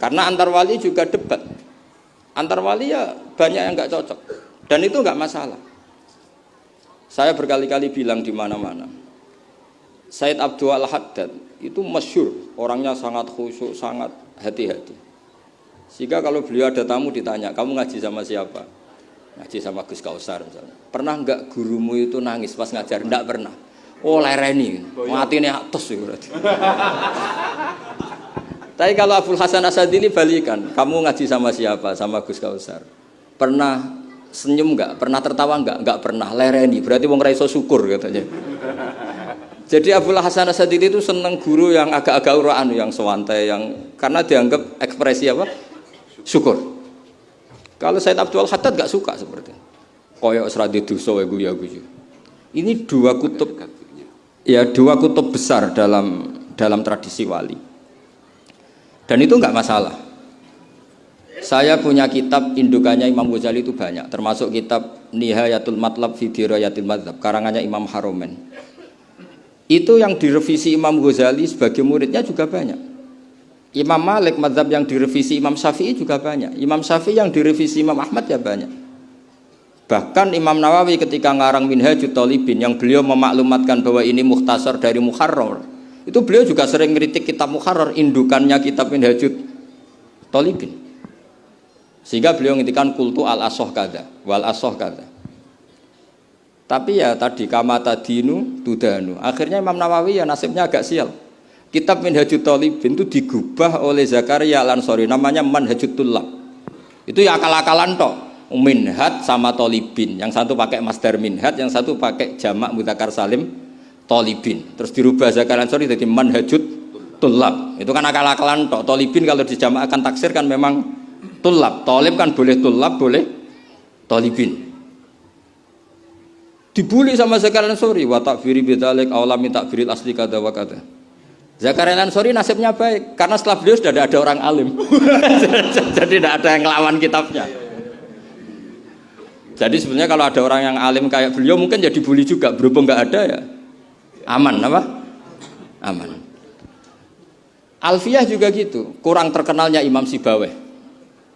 Karena antar wali juga debat. Antar wali ya banyak yang nggak cocok. Dan itu nggak masalah. Saya berkali-kali bilang di mana-mana. Said Abdul Haddad itu masyhur, orangnya sangat khusyuk, sangat hati-hati. Sehingga kalau beliau ada tamu ditanya, kamu ngaji sama siapa? Ngaji sama Gus Kausar misalnya. Pernah enggak gurumu itu nangis pas ngajar? Enggak pernah. Oh lereni, matine atus itu berarti. Tapi kalau Abdul Hasan Asadili balikan, kamu ngaji sama siapa? Sama Gus Kausar. Pernah senyum enggak? Pernah tertawa enggak? Enggak pernah. Lereni, berarti wong ra iso syukur katanya. Jadi Abdul Hasan Asadili itu seneng guru yang agak-agak uraan, yang sewantai, yang karena dianggap ekspresi apa? Syukur. Kalau Said Abdul Haddad gak suka seperti itu. Koyok seradi dosa ya guyu. Ini dua kutub besar dalam tradisi wali. Dan itu enggak masalah. Saya punya kitab indukannya Imam Ghazali itu banyak, termasuk kitab Nihayatul Matlab fi Dirayatil Madzhab karangannya Imam Haromen. Itu yang direvisi Imam Ghazali sebagai muridnya juga banyak. Imam Malik mazhab yang direvisi Imam Syafi'i juga banyak. Imam Syafi'i yang direvisi Imam Ahmad ya banyak. Bahkan Imam Nawawi ketika ngarang Minhajut Thalibin yang beliau memaklumatkan bahwa ini mukhtasar dari Muharrar, itu beliau juga sering kritik kitab Muharrar, indukannya kitab Minhajut Thalibin. Sehingga beliau ngintikan kultu al-asoh kada wal asoh kada. Tapi ya tadi kamata dinu tudanu. Akhirnya Imam Nawawi ya nasibnya agak sial. Kitab Minhajut Thalibin itu digubah oleh Zakaria Al-Ansori, namanya Manhajut Tullab. Itu ya akal-akalan toh. Minhaj sama Thalibin, yang satu pakai masdar minhaj, yang satu pakai jamak mudzakkar salim Thalibin. Terus dirubah Zakaria Al-Ansori jadi Manhajut Tullab. Itu kan akal-akalan toh. Thalibin kalau dijamakkan taksir kan memang Tullab. Thalib kan boleh Tullab, boleh Thalibin. Dibully sama Zakaria Al-Ansori, wa takfiri bidzalik aulami takfiril asli kada wa kada. Zakaria Al-Ansori nasibnya baik karena setelah beliau sudah ada orang alim. Jadi tidak ada yang ngelawan kitabnya. Jadi sebenarnya kalau ada orang yang alim kayak beliau mungkin jadi bully juga, berhubung nggak ada ya aman apa? Aman. Alfiyah juga gitu, kurang terkenalnya Imam Sibaweh,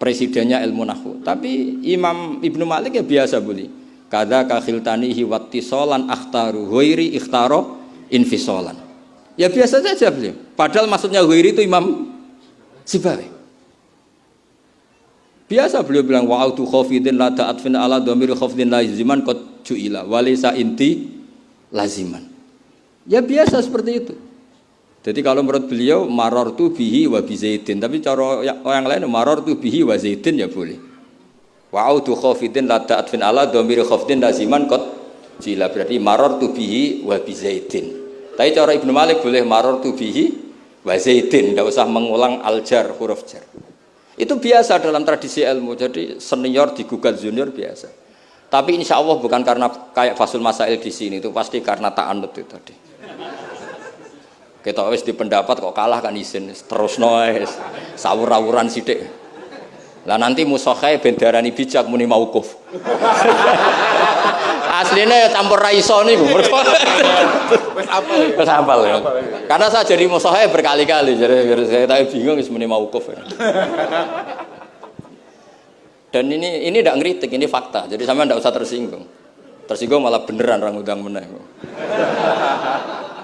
presidennya ilmu nahwu. Tapi Imam Ibnu Malik ya biasa bully. Kada kakhiltanihi wattisolan akhtaru ghairi ikhtaro infisolan. Ya biasa saja beliau. Padahal maksudnya ghairi itu Imam Sibaweh. Biasa beliau bilang wa'autu khafidin la ta'atfin ala dhamiri khafidin laziman qad ju'ila walisa inti laziman. Ya biasa seperti itu. Jadi kalau menurut beliau marartu bihi wa bi zaidin, tapi cara yang lain marartu bihi wa zaidin ya boleh. Wa'autu khafidin la ta'atfin ala dhamiri khafidin laziman qad ju'ila, berarti marartu bihi wa bi zaidin. Tapi cara Ibnu Malik boleh marartu bihi wa zaidin, tidak usah mengulang al-jar, huruf jar. Itu biasa dalam tradisi ilmu. Jadi senior digugat junior biasa. Tapi insya Allah bukan karena kayak Fasul Masail di sini, itu pasti karena ta'anut itu tadi. Kita wis di pendapat kok kalah kan izin terus noes sawur-awuran sithik. Lah nanti musokhai bendarani bijak muni mauquf. Aslinya ya campur raiso niku. Wis hafal ya. Karena saya jadi musokhai berkali-kali, jadi saya tak bingung wis muni mauquf. Dan ini tidak ngeritik, ini fakta. Jadi sama tidak usah tersinggung. Tersinggung malah beneran orang udang meneh.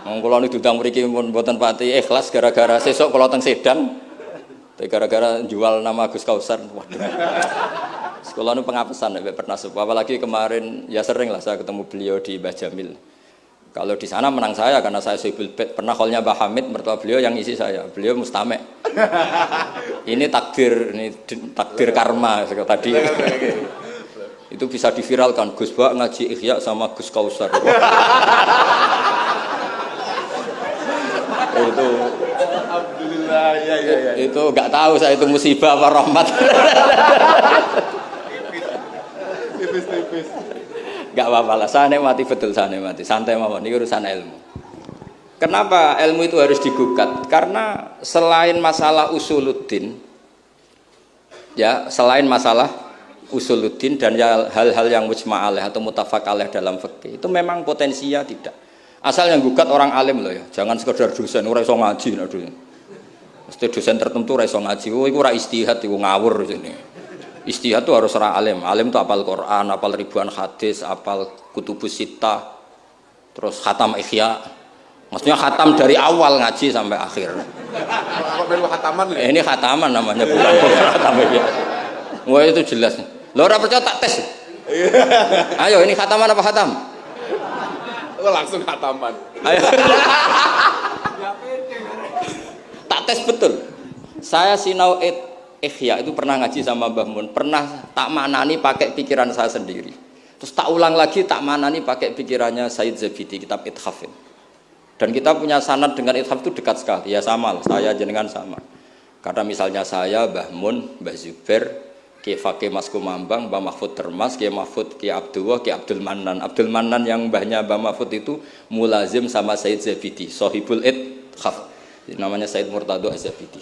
Wong kula niku diundang mriki pun mboten pati ikhlas gara-gara sesuk kula teng Sedan. Gara-gara jual nama Gus Kausar. Waduh. Sekolah nu pengapesan nek pernah apalagi kemarin ya sering lah saya ketemu beliau di Mbah Jamil. Kalau di sana menang saya karena saya Sohibul Bait. Pernah callnya Mbah Hamid, mertua beliau yang isi saya. Beliau mustame'. Ini takdir karma tadi. Itu bisa diviralkan. Gus Bak ngaji Ihya sama Gus Kausar. Itu alhamdulillah ya. Itu enggak tahu saya itu musibah apa rahmat. Tipis. Enggak apa-apa lah, saya nikmati betul, saya nikmati. Santai mawon, ini urusan ilmu. Kenapa ilmu itu harus digugat? Karena selain masalah usuluddin, ya selain masalah usuluddin dan hal-hal yang mujma' alaih atau muttafaq alaih dalam fikih, itu memang potensinya tidak. Asal yang gugat orang alim loh ya, jangan sekedar dosen, orang iso ngaji. Mesti dosen tertentu ra iso ngaji. Oh iku ora istihad iku ngawur sini. Istihad itu harus ora alim. Alim itu apal Quran, apal ribuan hadis, apal kutubus sittah. Terus khatam Ihya. Maksudnya khatam dari awal ngaji sampai akhir. Apa perlu khataman? Ini khataman namanya bukan khatam Ihya. Wah itu jelas. Lo ora percaya tak tes. Ayo ini khataman apa khatam? Langsung khataman. Ayo. Tak tes betul. Saya sinau Ihya itu pernah ngaji sama Mbah Mun, pernah tak maknani pakai pikiran saya sendiri. Terus tak ulang lagi tak maknani pakai pikirannya Said Zabidi kitab Ithaf. Dan kita punya sanad dengan Ithaf itu dekat sekali. Ya sama lah, saya jenengan sama. Karena misalnya saya Mbah Mun, Mbah Zubair, Ki Fakih Mas Kumambang, Mbah Mahfud Termas, Ki Mahfud, Ki Abdullah, Ki Abdul Manan. Abdul Manan yang mbahnya Mbah Mahfud itu mulazim sama Said Zabidi, Sohibul Ithaf. Namanya Said Murtado Az-Zabidi.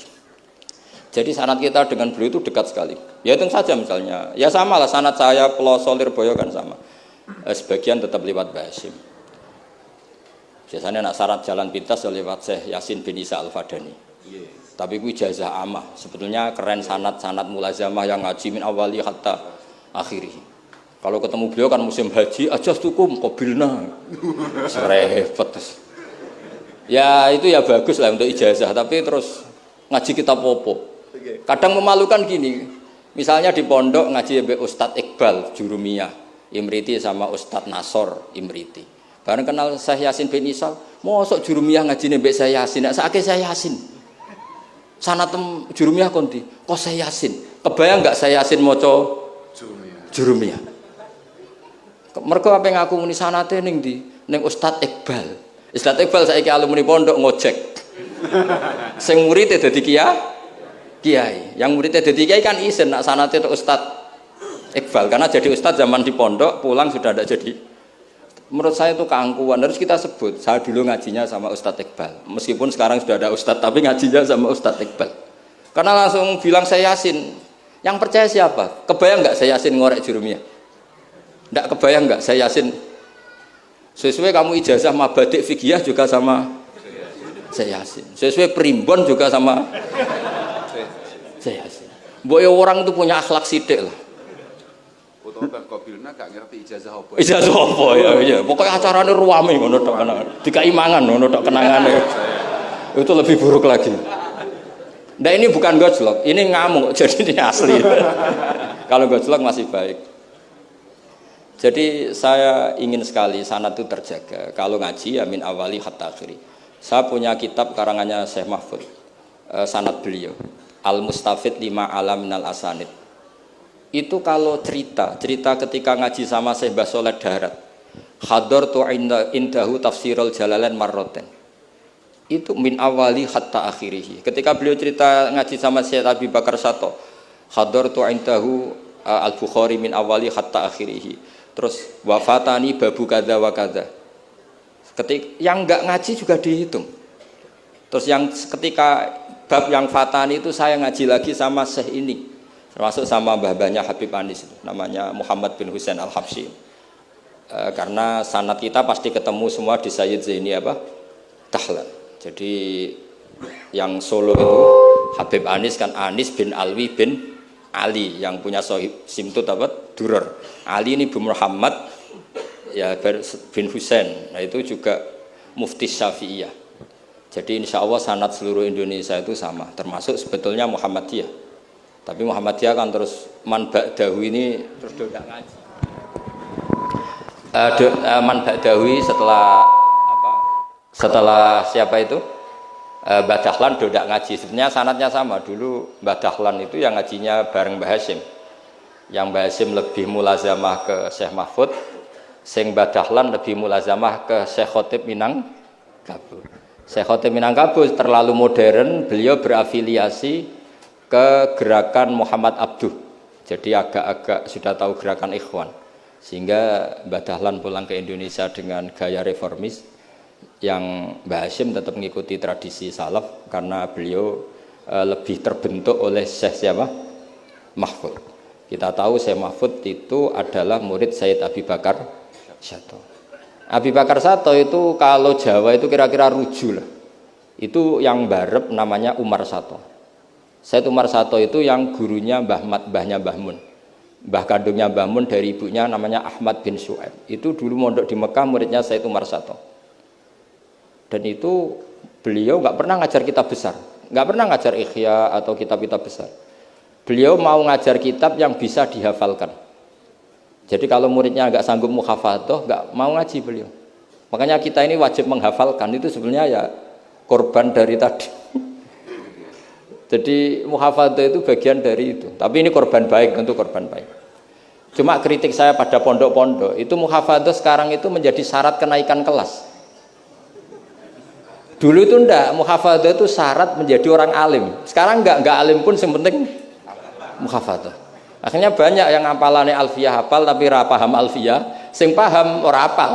Jadi sanad kita dengan beliau itu dekat sekali. Ya itu saja misalnya. Ya sama lah sanad saya Peloso Lirboyo kan sama. Sebagian tetap lewat Mbah Hasyim. Biasanya nak syarat jalan pintas lewat Syekh Yasin bin Isa Al-Fadani. Tapi itu ijazah amah. Sebetulnya keren sanad-sanad mulazamah yang ngaji min awali hatta akhiri. Kalau ketemu beliau kan musim haji, ajastukum qabilna. Serepet. Ya itu ya bagus lah untuk ijazah, tapi terus ngaji kitab popo. Kadang memalukan gini, misalnya di pondok ngaji be Ustadz Iqbal Jurumiyah Imriti sama Ustadz Nasor Imriti. Bareng kenal Syekh Yasin bin Isa, mosok Jurumiyah ngaji be Syekh Yasin, sakake Syekh Yasin. Sanatem Jurumiyah konti, kok Syekh Yasin? Kebayang enggak Syekh Yasin maca Jurumiyah? Mergo ape ngaku muni sanate ning ndi? Ning Ustadz Iqbal. Ustadz Iqbal saiki alumni pondok ngojek. Sing murid dadi kiai. Yang muridnya dadi kiai kan isin nak sanate tok Ustadz Iqbal karena jadi ustadz zaman di pondok pulang sudah tidak jadi. Menurut saya itu keangkuhan, harus kita sebut. Saya dulu ngajinya sama Ustadz Iqbal. Meskipun sekarang sudah ada ustadz tapi ngajinya sama Ustadz Iqbal. Karena langsung bilang saya Yasin. Yang percaya siapa? Kebayang enggak saya Yasin ngorek Jurumiyah? Enggak kebayang enggak saya Yasin? Sesuai kamu ijazah mabadik fikih juga sama saya Yasin. Sesuai primbon juga sama saya Yasin. Mbok orang itu punya akhlak sithik lah. Utawa Mbah Qabilna gak ngerti ijazah apa. Ijazah apa ya iya. Pokoke acarane ruame ngono tok kenangan. Dikai mangan ngono tok kenangane. Itu lebih buruk lagi. Nah ini bukan gojlok, ini ngamuk, jadi ini asli. Kalau gojlok masih baik. Jadi saya ingin sekali sanad itu terjaga. Kalau ngaji ya min awali hatta akhiri. Saya punya kitab karangannya Syekh Mahfud, sanad beliau, Al-Mustafid lima alam minal asanid. Itu kalau cerita ketika ngaji sama Syekh Mbah Soleh Darat, hadartu indahu tafsirul jalalain marroten. Itu min awali hatta akhirihi. Ketika beliau cerita ngaji sama Syekh Abi Bakar Sato, hadartu indahu al-Bukhari min awali hatta akhirihi. Terus wafatani babu kada wa kada. Yang enggak ngaji juga dihitung. Terus yang ketika bab yang fatani itu saya ngaji lagi sama Syekh ini, termasuk sama mbah-mbahnya Habib Anis, namanya Muhammad bin Husain Al-Habsyi. Karena sanad kita pasti ketemu semua di Sayyid Zaini Dahlan. Jadi yang Solo itu Habib Anis kan Anis bin Alwi bin Ali yang punya sohib simtut Duror. Ali ini bin Muhammad ya bin Husain. Nah itu juga mufti Syafi'iyah. Jadi insya Allah sanad seluruh Indonesia itu sama, termasuk sebetulnya Muhammadiyah. Tapi Muhammadiyah kan terus man ba'dahu ini terus tidak ngaji. Man ba'dahu setelah siapa itu? Mbah Dahlan tidak ngaji. Sebenarnya sanadnya sama. Dulu Mbah Dahlan itu yang ngajinya bareng Mbah Hasyim. Yang Mbah Hasyim lebih mulazamah ke Syekh Mahfud, sing Mbah Dahlan lebih mulazamah ke Syekh Khotib Minangkabau. Syekh Khotib Minangkabau terlalu modern, beliau berafiliasi ke gerakan Muhammad Abduh. Jadi agak-agak sudah tahu gerakan Ikhwan. Sehingga Mbah Dahlan pulang ke Indonesia dengan gaya reformis, yang Mbah Hasyim tetap mengikuti tradisi salaf karena beliau lebih terbentuk oleh Syekh siapa? Mahfud. Kita tahu Syekh Mahfud itu adalah murid Sayyid Abi Bakar Sato. Abi Bakar Sato itu kalau Jawa itu kira-kira ruju lah. Itu yang barep namanya Umar Sato. Said Umar Sato itu yang gurunya Mbah Mat, mbahnya Mbah Mun. Mbah kandungnya Mbah Mun dari ibunya namanya Ahmad bin Syuaib. Itu dulu mondok di Mekah, muridnya Said Umar Sato. Dan itu beliau nggak pernah ngajar kitab besar, nggak pernah ngajar Ikhya atau kitab-kitab besar. Beliau mau ngajar kitab yang bisa dihafalkan. Jadi kalau muridnya nggak sanggup muhafadzah, nggak mau ngaji beliau. Makanya kita ini wajib menghafalkan, itu sebenarnya ya korban dari tadi. Jadi muhafadzah itu bagian dari itu. Tapi ini korban baik, untuk korban baik. Cuma kritik saya pada pondok-pondok, itu muhafadzah sekarang itu menjadi syarat kenaikan kelas. Dulu itu enggak, muhafadzah itu syarat menjadi orang alim. Sekarang enggak alim pun yang penting muhafadzah. Akhirnya banyak yang hafalannya alfiyah hafal tapi ora paham alfiyah, sing paham ora hafal.